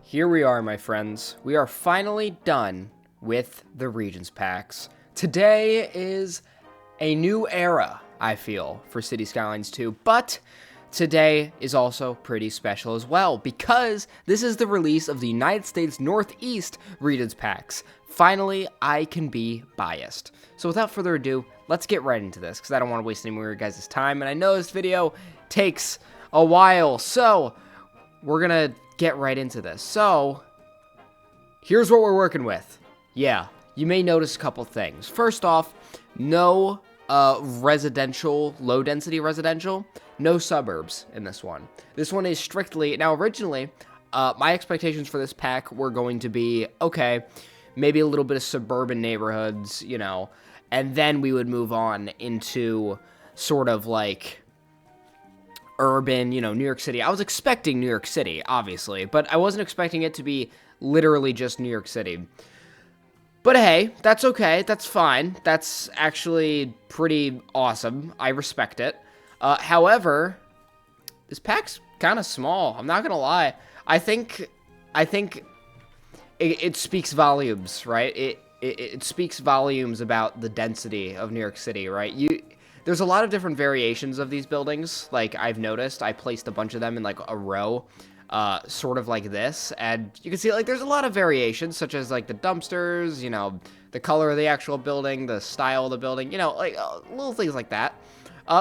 Here we are, my friends. We are finally done with the Regions packs. Today is a new era, I feel, for City Skylines 2, but today is also pretty special as well, because this is the release of the United States Northeast Regions packs. Finally, I can be biased. So without further ado, let's get right into this, because I don't want to waste any more of your guys' time, and I know this video takes a while, so we're gonna get right into this. So, here's what we're working with. Yeah, you may notice a couple things. First off, no residential, low-density residential, no suburbs in this one. This one is strictly, now originally, my expectations for this pack were going to be, okay, maybe a little bit of suburban neighborhoods, you know, and then we would move on into sort of like urban, you know, New York City. I was expecting New York City, obviously, but I wasn't expecting it to be literally just New York City. But hey, that's okay. That's fine. That's actually pretty awesome. I respect it. However, this pack's kind of small. I'm not gonna lie. I think it speaks volumes, right? It speaks volumes about the density of New York City, right? There's a lot of different variations of these buildings. Like, I've noticed, I placed a bunch of them in, like, a row, sort of like this, and you can see, like, there's a lot of variations, such as, like, the dumpsters, you know, the color of the actual building, the style of the building, you know, like, little things like that.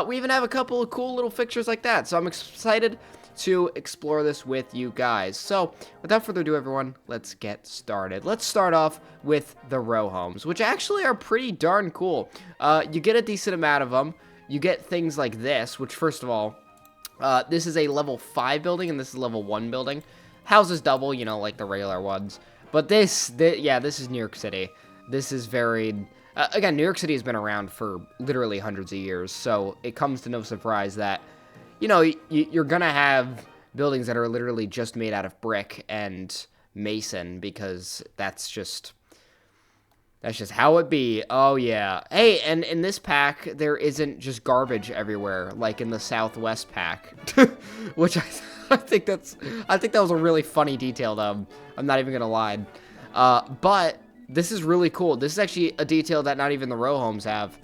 We even have a couple of cool little fixtures like that, so I'm excited to explore this with you guys. So, without further ado, everyone, let's get started. Let's start off with the row homes, which actually are pretty darn cool. You get a decent amount of them. You get things like this, which, first of all, this is a level 5 building, and this is a level 1 building. Houses double, you know, like the regular ones. But yeah, this is New York City. This is very... again, New York City has been around for literally hundreds of years, so it comes to no surprise that, you know, you're gonna have buildings that are literally just made out of brick and mason, because that's just how it be. Oh yeah. Hey, and in this pack there isn't just garbage everywhere like in the Southwest pack, which I think that was a really funny detail though. I'm not even gonna lie. But this is really cool. This is actually a detail that not even the row homes have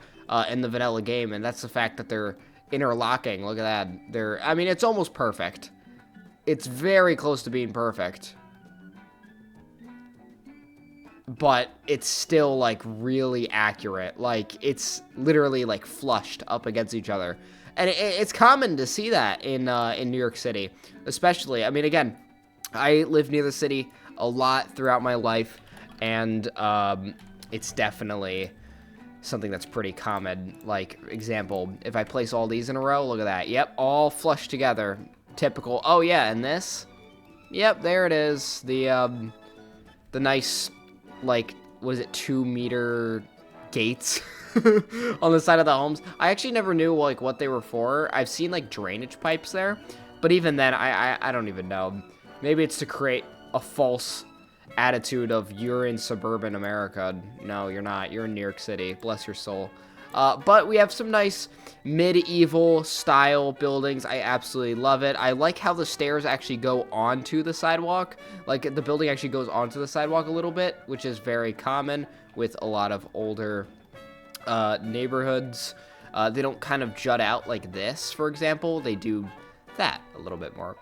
in the vanilla game, and that's the fact that they're interlocking. Look at that. I mean, it's almost perfect. It's very close to being perfect. But it's still, like, really accurate. Like, it's literally, like, flushed up against each other. And it's common to see that in New York City, especially. I mean, again, I live near the city a lot throughout my life, and it's definitely something that's pretty common. Like, example, if I place all these in a row, look at that. Yep, all flushed together. Typical. Oh yeah, and this? Yep, there it is. The nice, like, what is it, 2-meter gates on the side of the homes. I actually never knew, like, what they were for. I've seen, like, drainage pipes there, but even then, I don't even know. Maybe it's to create a false attitude of you're in suburban America. No, you're not. You're in New York City. Bless your soul. But we have some nice medieval style buildings. I absolutely love it. I like how the stairs actually go onto the sidewalk. Like, the building actually goes onto the sidewalk a little bit, which is very common with a lot of older neighborhoods. They don't kind of jut out like this, for example. They do that a little bit more.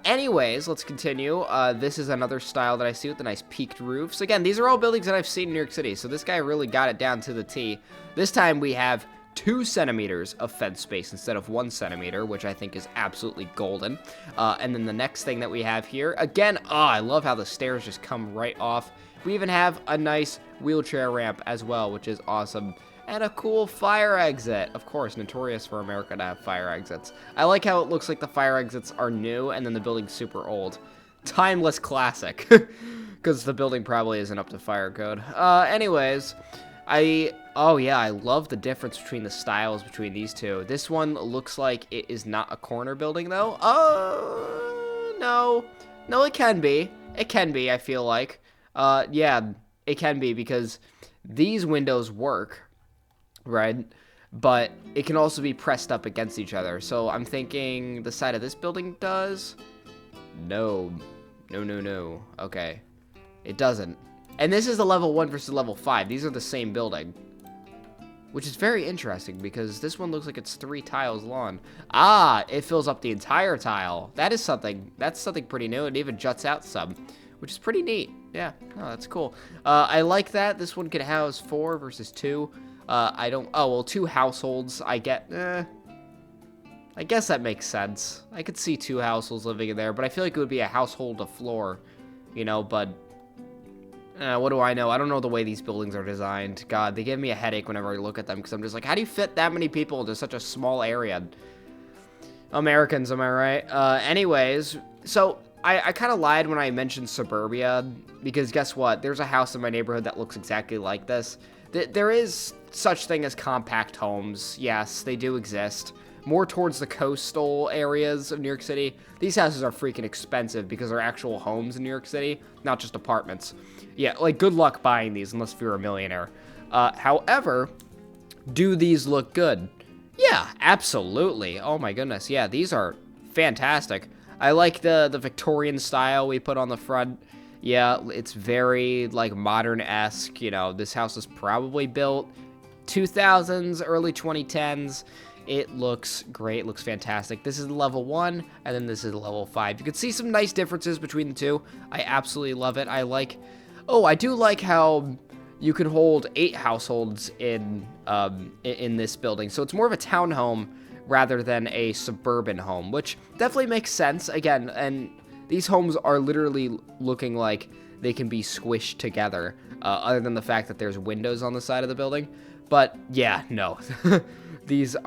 Anyways, let's continue. This is another style that I see with the nice peaked roofs. Again, these are all buildings that I've seen in New York City, so this guy really got it down to the T. This time we have 2 centimeters of fence space instead of 1 centimeter, which I think is absolutely golden. And then the next thing that we have here, again, I love how the stairs just come right off. We even have a nice wheelchair ramp as well, which is awesome. And a cool fire exit. Of course, notorious for America to have fire exits. I like how it looks like the fire exits are new and then the building's super old. Timeless classic. Because the building probably isn't up to fire code. Anyways, oh yeah, I love the difference between the styles between these two. This one looks like it is not a corner building though. Oh, no. No, it can be. It can be, I feel like. Yeah, it can be because these windows work, right? But it can also be pressed up against each other. So I'm thinking the side of this building does. No. No, no, no. Okay. It doesn't. And this is the level 1 versus level 5. These are the same building. Which is very interesting because this one looks like it's 3 tiles long. Ah, it fills up the entire tile. That is something. That's something pretty new. It even juts out some, which is pretty neat. Yeah, oh, that's cool. I like that. This one could house 4 versus 2. I don't. Oh well, 2 households. I get. I guess that makes sense. I could see 2 households living in there, but I feel like it would be a household to floor, you know. But what do I know? I don't know the way these buildings are designed. God, they give me a headache whenever I look at them because I'm just like, how do you fit that many people into such a small area? Americans, am I right? Anyways, so I kind of lied when I mentioned suburbia because guess what? There's a house in my neighborhood that looks exactly like this. There is such thing as compact homes. Yes, they do exist. More towards the coastal areas of New York City. These houses are freaking expensive because they're actual homes in New York City, not just apartments. Yeah, like, good luck buying these unless you're a millionaire. However, do these look good? Yeah, absolutely. Oh my goodness, yeah, these are fantastic. I like the Victorian style we put on the front. Yeah, it's very, like, modern-esque. You know, this house is probably built 2000s, early 2010s. It looks great. It looks fantastic. This is level 1, and then this is level 5. You can see some nice differences between the two. I absolutely love it. I like... Oh, I do like how you can hold 8 households in this building. So it's more of a townhome rather than a suburban home, which definitely makes sense. Again, and these homes are literally looking like they can be squished together, other than the fact that there's windows on the side of the building. But yeah, no. These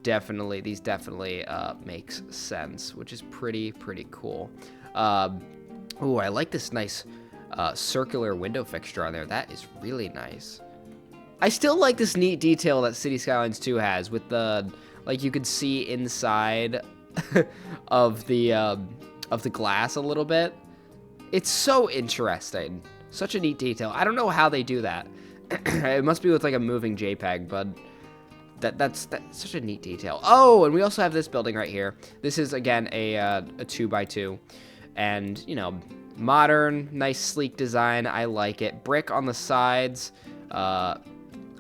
definitely makes sense, which is pretty cool. Oh, I like this nice circular window fixture on there. That is really nice. I still like this neat detail that City Skylines 2 has with the, like, you could see inside of the glass a little bit. It's so interesting. Such a neat detail. I don't know how they do that. It must be with like a moving JPEG, but that's such a neat detail. Oh, and we also have this building right here. This is again a 2x2, and you know, modern, nice, sleek design. I like it. Brick on the sides. I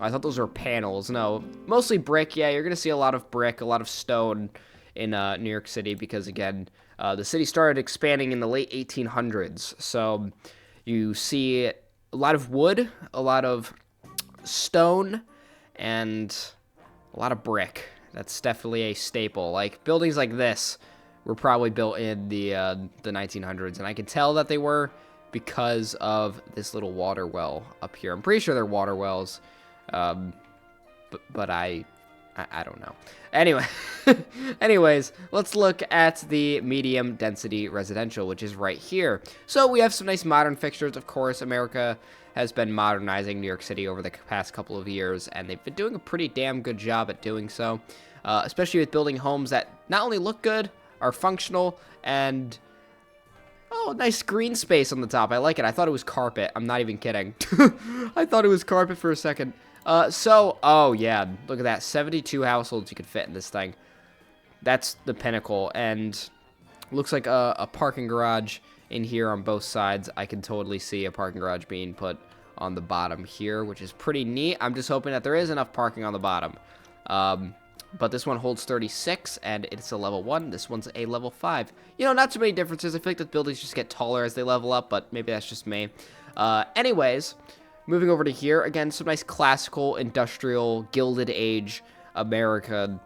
thought those were panels. No, mostly brick. Yeah, you're gonna see a lot of brick, a lot of stone in New York City because again, the city started expanding in the late 1800s. So you see a lot of wood, a lot of stone, and a lot of brick. That's definitely a staple. Like, buildings like this were probably built in the 1900s, and I can tell that they were because of this little water well up here. I'm pretty sure they're water wells, but I don't know. Anyway, anyways, let's look at the medium density residential, which is right here. So we have some nice modern fixtures. Of course, America has been modernizing New York City over the past couple of years, and they've been doing a pretty damn good job at doing so, especially with building homes that not only look good, are functional, and oh, nice green space on the top. I like it. I thought it was carpet. I'm not even kidding. I thought it was carpet for a second. Oh yeah, look at that. 72 households you could fit in this thing. That's the pinnacle, and looks like a parking garage in here on both sides. I can totally see a parking garage being put on the bottom here, which is pretty neat. I'm just hoping that there is enough parking on the bottom. But this one holds 36, and it's a level 1. This one's a level 5. You know, not too many differences. I feel like the buildings just get taller as they level up, but maybe that's just me. Anyways, moving over to here, again, some nice classical, industrial, Gilded Age America.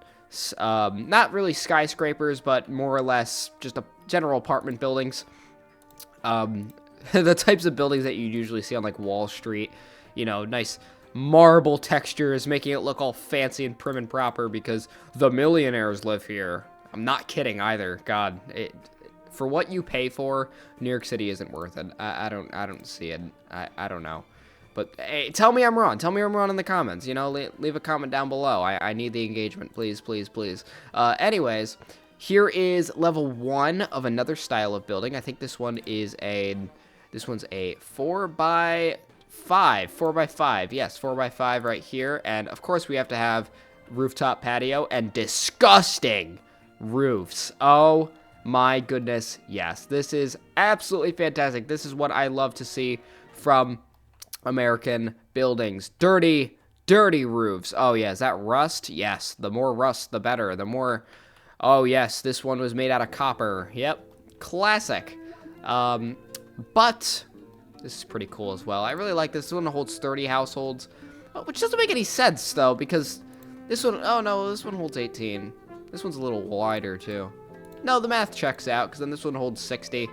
Not really skyscrapers, but more or less just a general apartment buildings. The types of buildings that you usually see on, like, Wall Street. You know, nice marble textures, making it look all fancy and prim and proper because the millionaires live here. I'm not kidding either. God, for what you pay for, New York City isn't worth it. I don't see it. I don't know. But hey, tell me I'm wrong. Tell me I'm wrong in the comments. You know, leave a comment down below. I need the engagement. Please, please, please. Anyways, here is level 1 of another style of building. I think this one is this one's a 4x5. 4x5. Yes, 4x5 right here. And of course we have to have rooftop patio and disgusting roofs. Oh My goodness, yes. This is absolutely fantastic. This is what I love to see from American buildings. Dirty, dirty roofs. Oh, yeah. Is that rust? Yes. The more rust, the better. The more... Oh, yes. This one was made out of copper. Yep. Classic. But this is pretty cool as well. I really like this. This one holds 30 households, which doesn't make any sense, though, because this one... Oh, no. This one holds 18. This one's a little wider, too. No, the math checks out, because then this one holds 60,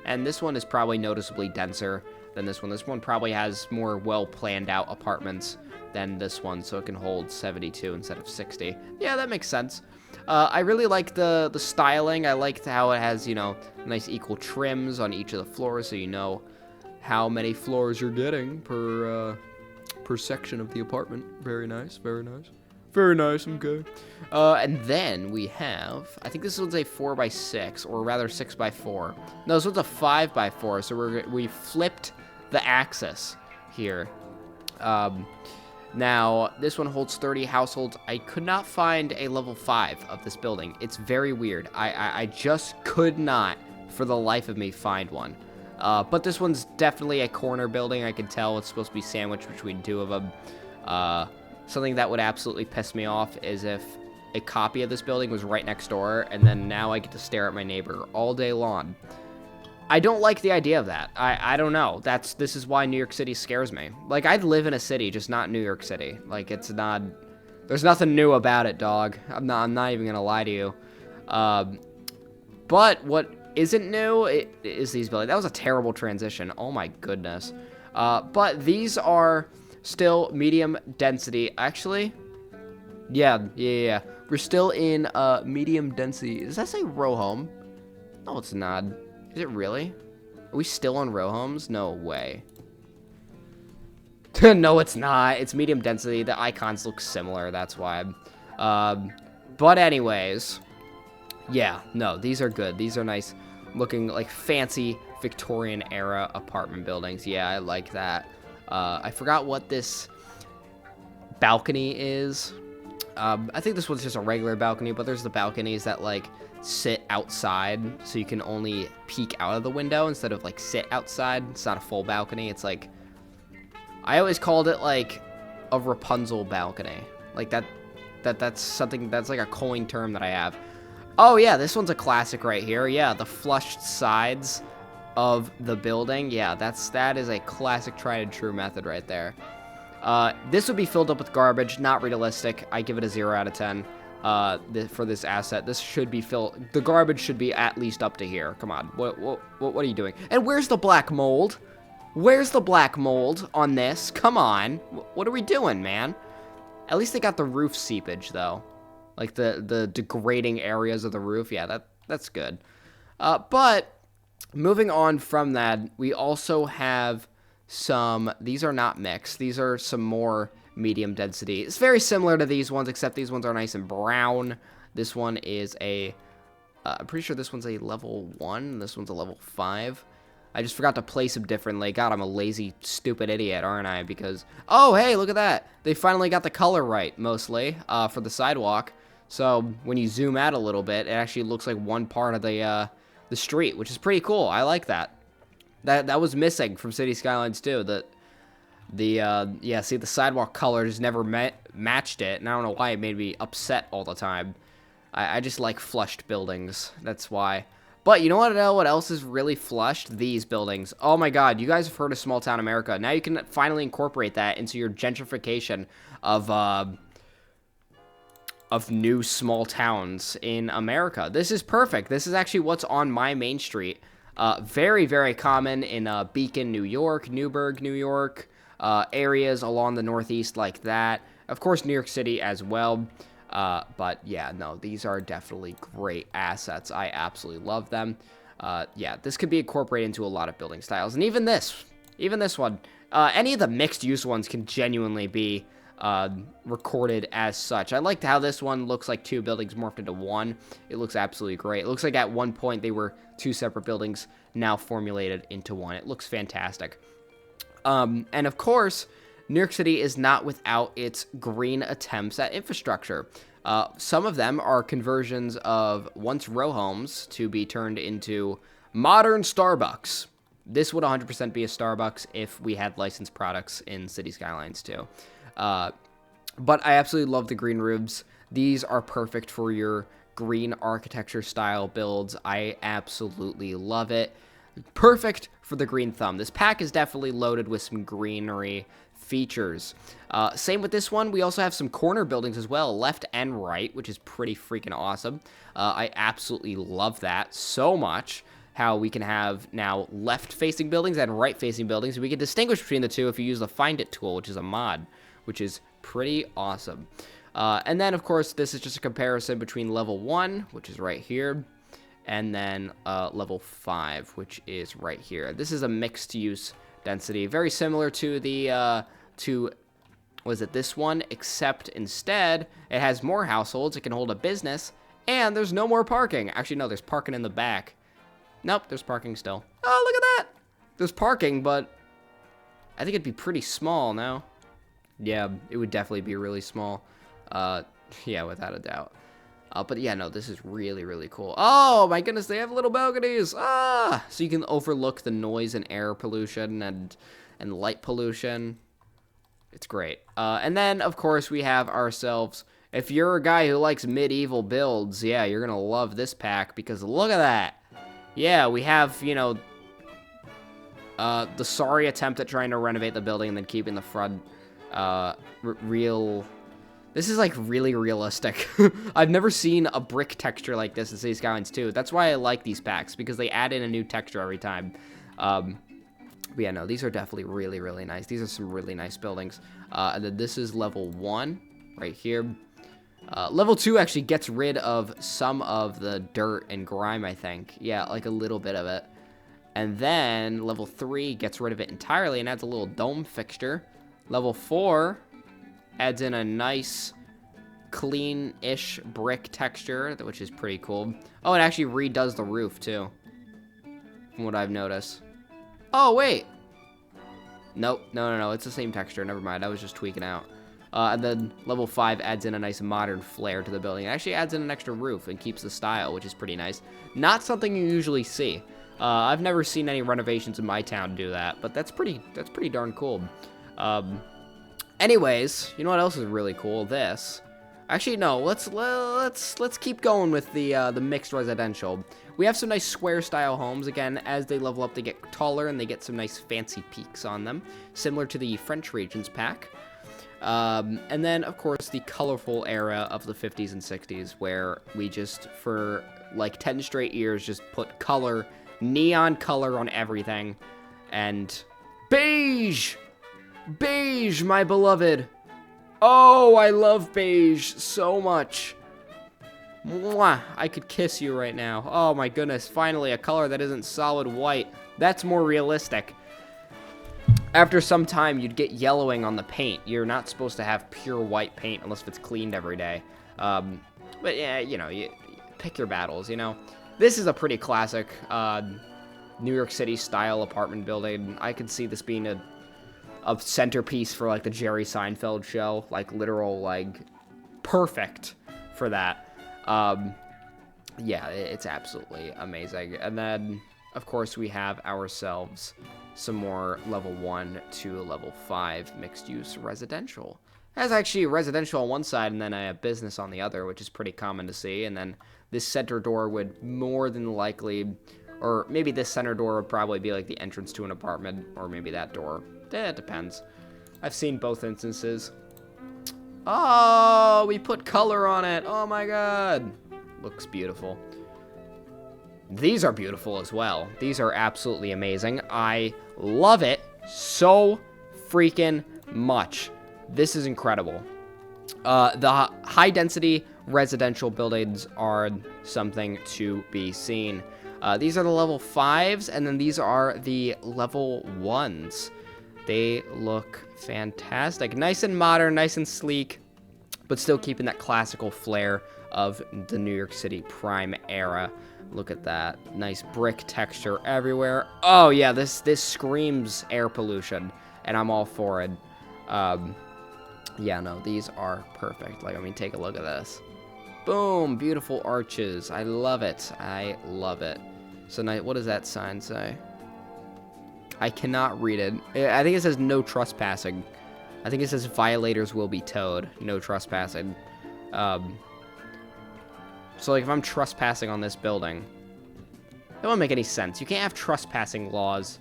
and this one is probably noticeably denser than this one. This one probably has more well-planned out apartments than this one, so it can hold 72 instead of 60. Yeah, that makes sense. I really like the styling. I liked how it has, you know, nice equal trims on each of the floors, so you know how many floors you're getting per section of the apartment. Very nice, very nice. Very nice, I'm good. And then we have, I think this one's a 4x6, or rather 6x4. No, this one's a 5x4, so we flipped the axis here. Now, this one holds 30 households. I could not find a level 5 of this building. It's very weird. I just could not, for the life of me, find one. But this one's definitely a corner building. I can tell it's supposed to be sandwiched between two of them. Something that would absolutely piss me off is if a copy of this building was right next door, and then now I get to stare at my neighbor all day long. I don't like the idea of that. I don't know. This is why New York City scares me. Like, I'd live in a city, just not New York City. Like, it's not... There's nothing new about it, dog. I'm not even gonna lie to you. But what isn't new is these buildings. That was a terrible transition. Oh my goodness. But these are still medium density. Actually, yeah. We're still in medium density. Does that say row home? No, it's not. Is it really? Are we still on row homes? No way. No, it's not. It's medium density. The icons look similar. That's why. But anyways, yeah. No, these are good. These are nice looking, like, fancy Victorian era apartment buildings. Yeah, I like that. I forgot what this balcony is. I think this one's just a regular balcony, but there's the balconies that, like, sit outside, so you can only peek out of the window instead of, like, sit outside. It's not a full balcony. It's like, I always called it, like, a Rapunzel balcony. Like, that's something, that's like a coin term that I have. Oh, yeah, this one's a classic right here. Yeah, the flushed sides of the building. Yeah, that is a classic tried and true method right there. This would be filled up with garbage. Not realistic. I give it a 0 out of 10 for this asset. This should be filled. The garbage should be at least up to here. Come on. What are you doing? And where's the black mold? Where's the black mold on this? Come on. What are we doing, man? At least they got the roof seepage, though. Like, the degrading areas of the roof. Yeah, that's good. But moving on from that, we also have some... These are not mixed. These are some more medium density. It's very similar to these ones, except these ones are nice and brown. This one is a... I'm pretty sure this one's a level 1. This one's a level 5. I just forgot to place them differently. God, I'm a lazy, stupid idiot, aren't I? Because... Oh, hey, look at that. They finally got the color right, mostly, for the sidewalk. So, when you zoom out a little bit, it actually looks like one part of the street, which is pretty cool. I like that. That was missing from City Skylines 2. Yeah, see, the sidewalk color just never matched it, and I don't know why it made me upset all the time. I just like flushed buildings. That's why. But you know what else is really flushed? These buildings. Oh my god, you guys have heard of Small Town America. Now you can finally incorporate that into your gentrification of new small towns in America. This is perfect. This is actually what's on my main street. Very, very common in Beacon, New York, Newburgh, New York, areas along the Northeast like that. Of course, New York City as well. But yeah, no, these are definitely great assets. I absolutely love them. Yeah, this could be incorporated into a lot of building styles. And even this one, any of the mixed use ones can genuinely be recorded as such. I liked how this one looks like two buildings morphed into one. It looks absolutely great. It looks like at one point they were two separate buildings now formulated into one. It looks fantastic. And of course, New York City is not without its green attempts at infrastructure. Some of them are conversions of once row homes to be turned into modern Starbucks. This would 100% be a Starbucks if we had licensed products in City Skylines too. But I absolutely love the green roofs. These are perfect for your green architecture style builds. I absolutely love it. Perfect for the green thumb. This pack is definitely loaded with some greenery features. Same with this one. We also have some corner buildings as well, left and right, which is pretty freaking awesome. I absolutely love that so much. How we can have now left-facing buildings and right-facing buildings. We can distinguish between the two if you use the Find It tool, which is a mod, which is pretty awesome. And then, of course, this is just a comparison between level 1, which is right here, and then level 5, which is right here. This is a mixed-use density, very similar to the, was it this one? Except instead, it has more households, it can hold a business, and there's no more parking. Actually, no, there's parking in the back. Nope, there's parking still. Oh, look at that! There's parking, but I think it'd be pretty small now. Yeah, it would definitely be really small. Yeah, without a doubt. But yeah, no, this is really, really cool. Oh, my goodness, they have little balconies! Ah! So you can overlook the noise and air pollution and light pollution. It's great. And then, of course, we have ourselves... If you're a guy who likes medieval builds, yeah, you're gonna love this pack, because look at that! Yeah, we have, you know, the sorry attempt at trying to renovate the building and then keeping the front, real... This is, like, really realistic. I've never seen a brick texture like this in City Skylines 2. That's why I like these packs, because they add in a new texture every time. But yeah, no, these are definitely really, really nice. These are some really nice buildings. And then this is level 1, right here. Level 2 actually gets rid of some of the dirt and grime, I think. Yeah, like a little bit of it. And then level 3 gets rid of it entirely and adds a little dome fixture. Level 4 adds in a nice, clean-ish brick texture, which is pretty cool. Oh, it actually redoes the roof, too, from what I've noticed. Oh, wait. Nope, no, it's the same texture. Never mind, I was just tweaking out. And then level 5 adds in a nice modern flair to the building. It actually adds in an extra roof and keeps the style, which is pretty nice. Not something you usually see. I've never seen any renovations in my town do that, but that's pretty darn cool. Anyways, you know what else is really cool? This. Actually, no. Let's keep going with the mixed residential. We have some nice square style homes. Again, as they level up, they get taller and they get some nice fancy peaks on them, similar to the French Regions pack. And then, of course, the colorful era of the 50s and 60s, where we just, for like 10 straight years, just put color, neon color on everything. And beige! Beige, my beloved! Oh, I love beige so much. Mwah! I could kiss you right now. Oh my goodness, finally a color that isn't solid white. That's more realistic. After some time, you'd get yellowing on the paint. You're not supposed to have pure white paint unless it's cleaned every day. But yeah, you know, you pick your battles, you know. This is a pretty classic New York City style apartment building. I could see this being a centerpiece for like the Jerry Seinfeld show, like literal, like perfect for that. Yeah, it's absolutely amazing. And then, of course, we have ourselves some more level 1 to level 5 mixed-use residential. It has actually residential on one side and then a business on the other, which is pretty common to see. And then this center door would more than likely, or maybe this center door would probably be like the entrance to an apartment, or maybe that door. It depends. I've seen both instances. Oh, we put color on it. Oh my god. Looks beautiful. These are beautiful as well. These are absolutely amazing. I love it so freaking much. This is incredible. The high-density residential buildings are something to be seen. These are the level 5s, and then these are the level 1s. They look fantastic. Nice and modern, nice and sleek, but still keeping that classical flair of the New York City prime era. Look at that. Nice brick texture everywhere. Oh, yeah, this screams air pollution, and I'm all for it. Yeah, no, these are perfect. Like, I mean, take a look at this. Boom, beautiful arches. I love it. I love it. So now, what does that sign say? I cannot read it. I think it says no trespassing. I think it says violators will be towed. No trespassing. So, like, if I'm trespassing on this building, that won't make any sense. You can't have trespassing laws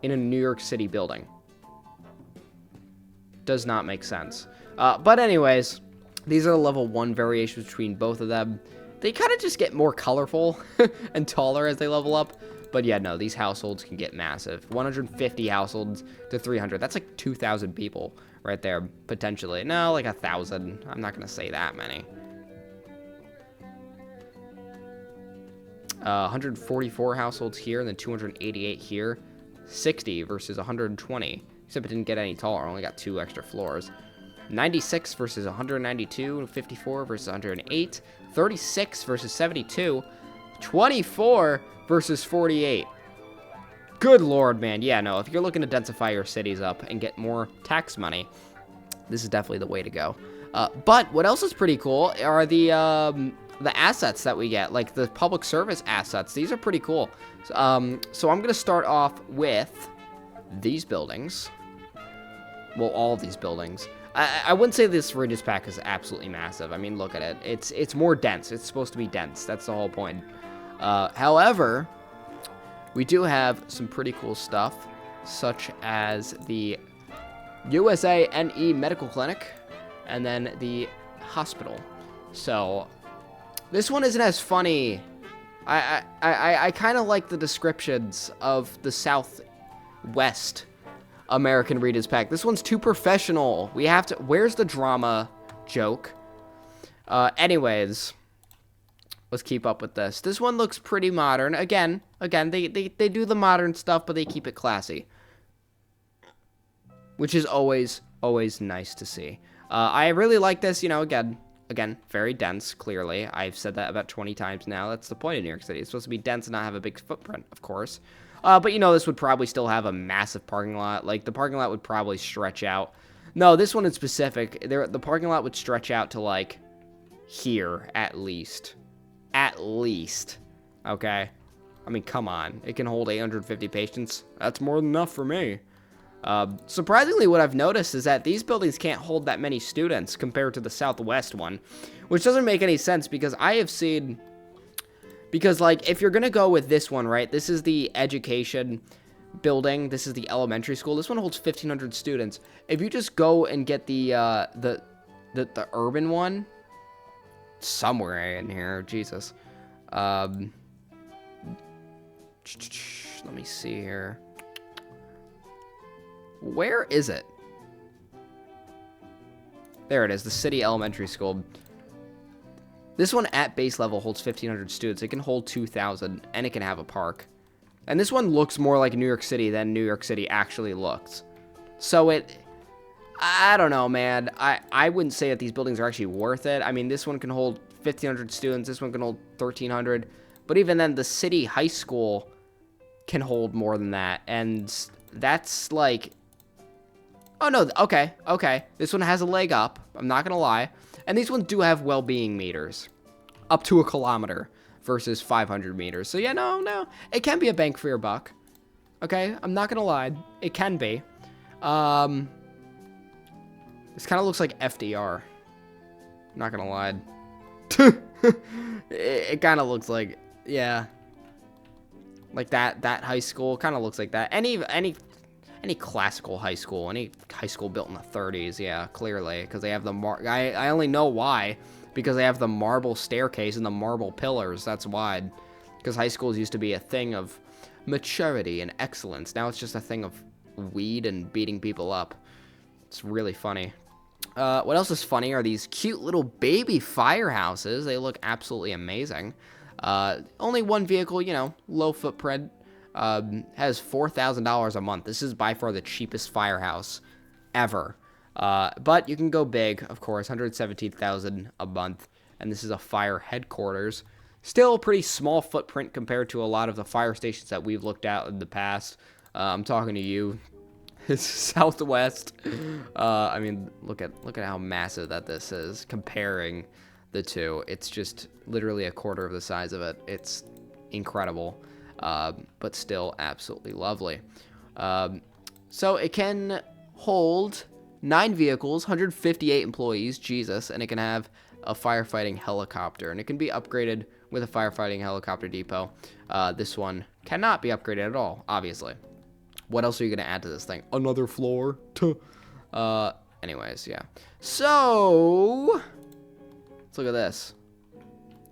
in a New York City building. Does not make sense. But anyways, these are the level 1 variations between both of them. They kind of just get more colorful and taller as they level up. But yeah, no, these households can get massive. 150 households to 300. That's like 2,000 people right there, potentially. No, like 1,000. I'm not going to say that many. 144 households here, and then 288 here. 60 versus 120. Except it didn't get any taller. Only got 2 extra floors. 96 versus 192. 54 versus 108. 36 versus 72. 24 versus 48. Good lord, man. Yeah, no, if you're looking to densify your cities up and get more tax money, this is definitely the way to go. But what else is pretty cool are the assets that we get, like the public service assets. These are pretty cool. So I'm going to start off with these buildings. Well, all of these buildings. I wouldn't say this Regis pack is absolutely massive. I mean, look at it. It's more dense. It's supposed to be dense. That's the whole point. However, we do have some pretty cool stuff, such as the USANE Medical Clinic, and then the hospital. So this one isn't as funny. I kind of like the descriptions of the Southwest American Readers Pack. This one's too professional. We have to... Where's the drama joke? Anyways, let's keep up with this. This one looks pretty modern. Again, they do the modern stuff, but they keep it classy, which is always nice to see. I really like this. You know, again, very dense. Clearly, I've said that about 20 times now. That's the point of New York City. It's supposed to be dense and not have a big footprint, of course. But, you know, this would probably still have a massive parking lot. Like, the parking lot would probably stretch out. No, this one in specific, the parking lot would stretch out to, like, here, at least. At least. Okay? I mean, come on. It can hold 850 patients. That's more than enough for me. Surprisingly, what I've noticed is that these buildings can't hold that many students compared to the Southwest one, which doesn't make any sense because I have seen... Because, like, if you're going to go with this one, right, this is the education building. This is the elementary school. This one holds 1,500 students. If you just go and get the urban one, somewhere in here, Jesus. Let me see here. Where is it? There it is, the city elementary school. This one at base level holds 1,500 students. It can hold 2,000, and it can have a park. And this one looks more like New York City than New York City actually looks. So I don't know, man. I wouldn't say that these buildings are actually worth it. I mean, this one can hold 1,500 students. This one can hold 1,300. But even then, the city high school can hold more than that. And that's like... Oh, no. Okay. This one has a leg up. I'm not going to lie. And these ones do have well-being meters. Up to 1 kilometer versus 500 meters. So, yeah, no. It can be a bang for your buck. Okay? I'm not going to lie. It can be. This kind of looks like FDR. I'm not going to lie. It kind of looks like... Yeah. Like that high school kind of looks like that. Any classical high school, any high school built in the 30s, yeah, clearly, because they have the I only know why, because they have the marble staircase and the marble pillars. That's why, because high schools used to be a thing of maturity and excellence. Now it's just a thing of weed and beating people up. It's really funny. What else is funny are these cute little baby firehouses. They look absolutely amazing. Only one vehicle, you know, low footprint. Has $4,000 a month. This is by far the cheapest firehouse ever. But you can go big, of course, $117,000 a month. And this is a fire headquarters. Still a pretty small footprint compared to a lot of the fire stations that we've looked at in the past. I'm talking to you. It's Southwest. I mean, look at how massive that this is comparing the two. It's just literally a quarter of the size of it. It's incredible, but still absolutely lovely. So it can hold 9 vehicles, 158 employees, Jesus, and it can have a firefighting helicopter, and it can be upgraded with a firefighting helicopter depot. This one cannot be upgraded at all, obviously. What else are you going to add to this thing? Another floor? Anyways, yeah. So, let's look at this.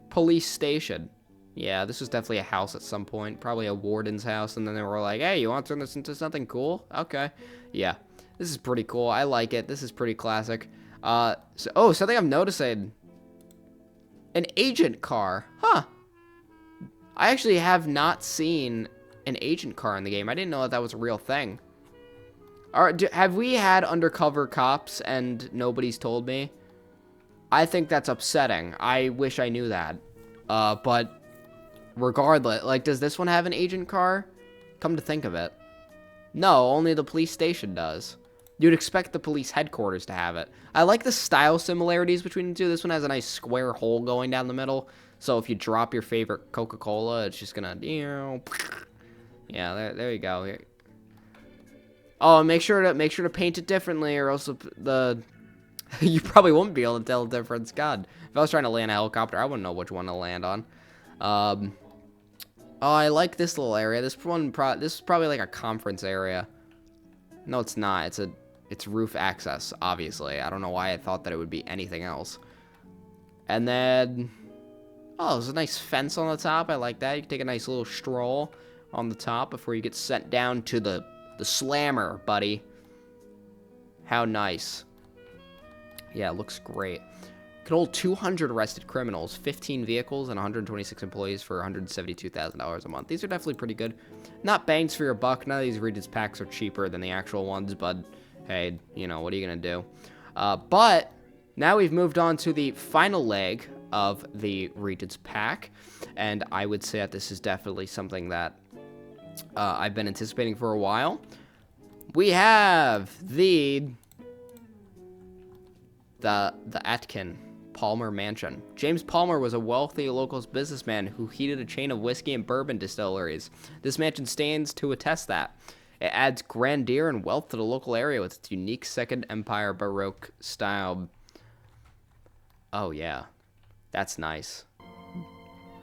Police station. Yeah, this was definitely a house at some point. Probably a warden's house, and then they were like, hey, you want to turn this into something cool? Okay. Yeah, this is pretty cool. I like it. This is pretty classic. Something I'm noticing. An agent car. Huh. I actually have not seen an agent car in the game. I didn't know that was a real thing. Have we had undercover cops and nobody's told me? I think that's upsetting. I wish I knew that. But regardless, like, does this one have an agent car? Come to think of it. No, only the police station does. You'd expect the police headquarters to have it. I like the style similarities between the two. This one has a nice square hole going down the middle. So if you drop your favorite Coca-Cola, it's just gonna, yeah, there you go. Oh, make sure to paint it differently, or else you probably won't be able to tell the difference. God, if I was trying to land a helicopter, I wouldn't know which one to land on. Oh, I like this little area. This is probably like a conference area. No, it's not. It's roof access, obviously. I don't know why I thought that it would be anything else. And then, oh, there's a nice fence on the top. I like that. You can take a nice little stroll on the top before you get sent down to the slammer, buddy. How nice. Yeah, it looks great. Can hold 200 arrested criminals, 15 vehicles, and 126 employees for $172,000 a month. These are definitely pretty good. Not bangs for your buck. None of these Regents packs are cheaper than the actual ones, but hey, you know, what are you going to do? But now we've moved on to the final leg of the Regents pack, and I would say that this is definitely something that I've been anticipating for a while. We have the Atkin Palmer Mansion. James Palmer was a wealthy local businessman who heated a chain of whiskey and bourbon distilleries. This mansion stands to attest that. It adds grandeur and wealth to the local area with its unique Second Empire Baroque style. Oh, yeah. That's nice.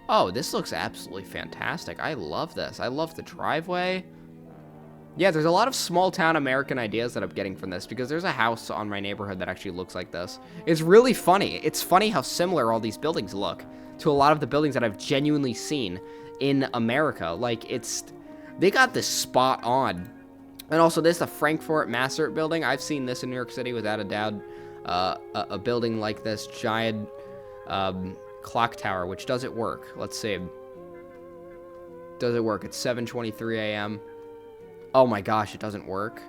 Oh, this looks absolutely fantastic. I love this. I love the driveway. Yeah, there's a lot of small-town American ideas that I'm getting from this, because there's a house on my neighborhood that actually looks like this. It's really funny. It's funny how similar all these buildings look to a lot of the buildings that I've genuinely seen in America. Like, they got this spot on. And also, this is the Frankfurt Massart building. I've seen this in New York City, without a doubt. A building like this, giant clock tower, which does it work? Let's see. Does it work? It's 7:23 a.m. Oh my gosh, it doesn't work.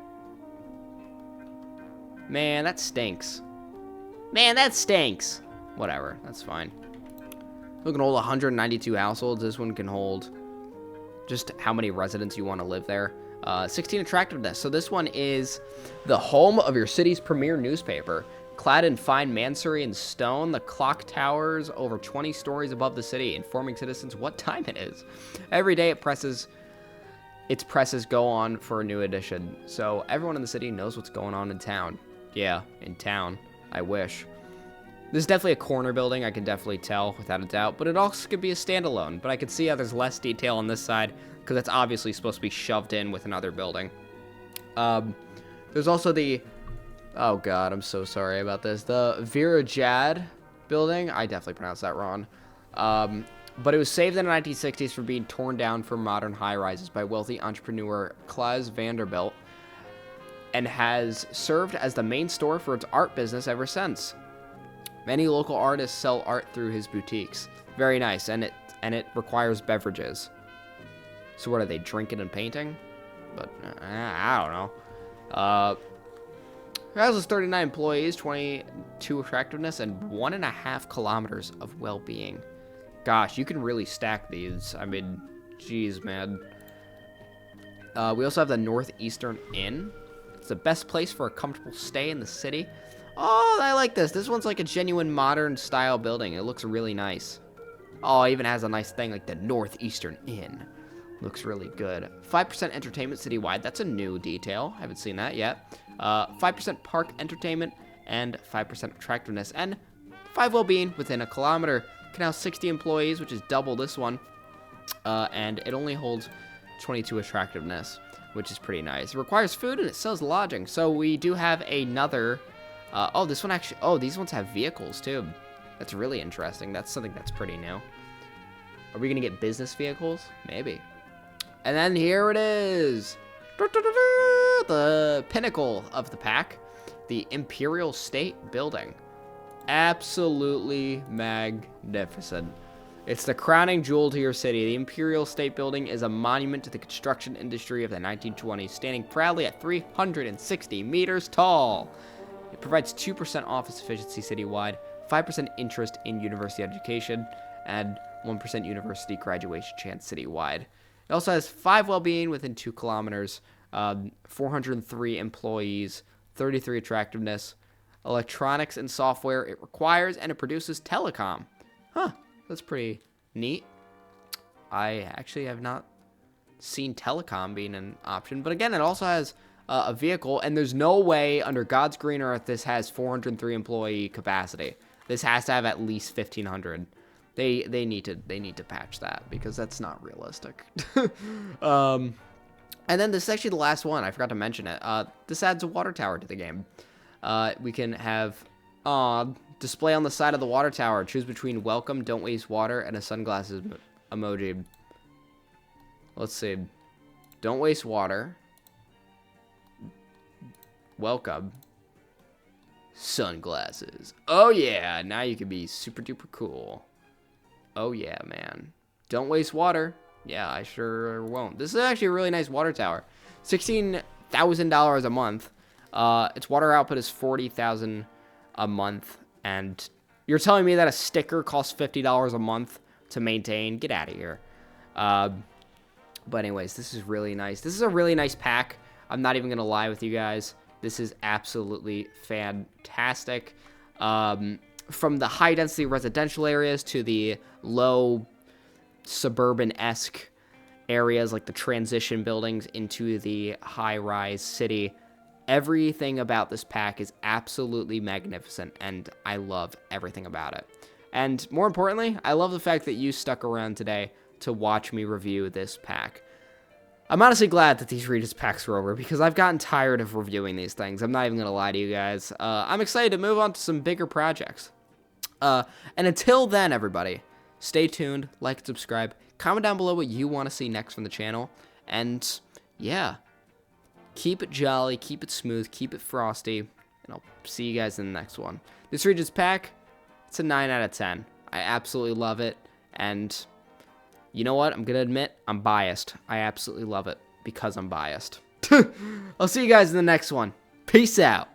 Man, that stinks. Man, that stinks. Whatever, that's fine. We can hold 192 households. This one can hold just how many residents you want to live there. 16 attractiveness. So this one is the home of your city's premier newspaper. Clad in fine masonry and stone, the clock towers over 20 stories above the city, informing citizens what time it is. Every day its presses go on for a new edition, so everyone in the city knows what's going on in town. Yeah, in town. I wish. This is definitely a corner building, I can definitely tell, without a doubt, but it also could be a standalone, but I can see how there's less detail on this side, because it's obviously supposed to be shoved in with another building. There's also the... Oh god, I'm so sorry about this. The Virajad building. I definitely pronounced that wrong. But it was saved in the 1960s from being torn down for modern high-rises by wealthy entrepreneur Klaas Vanderbilt, and has served as the main store for its art business ever since. Many local artists sell art through his boutiques. Very nice, and it requires beverages. So what are they, drinking and painting? But I don't know. It houses 39 employees, 22 attractiveness, and 1.5 kilometers of well-being. Gosh, you can really stack these. I mean, geez, man. We also have the Northeastern Inn. It's the best place for a comfortable stay in the city. Oh, I like this. This one's like a genuine modern style building. It looks really nice. Oh, it even has a nice thing like the Northeastern Inn. Looks really good. 5% entertainment citywide. That's a new detail. Haven't seen that yet. 5% park entertainment and 5% attractiveness. And 5 well-being within a kilometer. Can house 60 employees, which is double this one. And it only holds 22 attractiveness, which is pretty nice. It requires food and it sells lodging. So we do have another... oh, this one actually... Oh, these ones have vehicles, too. That's really interesting. That's something that's pretty new. Are we going to get business vehicles? Maybe. And then here it is. The pinnacle of the pack. The Imperial State Building. Absolutely magnificent. It's the crowning jewel to your city. The Imperial State Building is a monument to the construction industry of the 1920s, standing proudly at 360 meters tall. It provides 2% office efficiency citywide, 5% interest in university education, and 1% university graduation chance citywide. It also has 5 well-being within 2 kilometers, 403 employees, 33 attractiveness, electronics and software it requires, and it produces telecom. Huh, that's pretty neat. I actually have not seen telecom being an option, but again, it also has a vehicle, and there's no way under God's green earth this has 403 employee capacity. This has to have at least 1,500. They need to patch that because that's not realistic. And then this is actually the last one. I forgot to mention it. This adds a water tower to the game. We can have display on the side of the water tower. Choose between welcome, don't waste water, and a sunglasses emoji. Let's see. Don't waste water. Welcome. Sunglasses. Oh yeah, now you can be super duper cool. Oh yeah, man. Don't waste water. Yeah, I sure won't. This is actually a really nice water tower. $16,000 a month. Its water output is $40,000 a month, and you're telling me that a sticker costs $50 a month to maintain? Get out of here. But anyways, this is really nice. This is a really nice pack. I'm not even gonna lie with you guys. This is absolutely fantastic. From the high-density residential areas to the low suburban-esque areas like the transition buildings into the high-rise city, everything about this pack is absolutely magnificent, and I love everything about it. And more importantly, I love the fact that you stuck around today to watch me review this pack. I'm honestly glad that these Regis packs are over because I've gotten tired of reviewing these things. I'm not even going to lie to you guys. I'm excited to move on to some bigger projects. And until then, everybody, stay tuned, like, subscribe, comment down below what you want to see next from the channel, and yeah, keep it jolly, keep it smooth, keep it frosty, and I'll see you guys in the next one. This Regis pack, it's a 9 out of 10. I absolutely love it, and you know what? I'm going to admit, I'm biased. I absolutely love it because I'm biased. I'll see you guys in the next one. Peace out.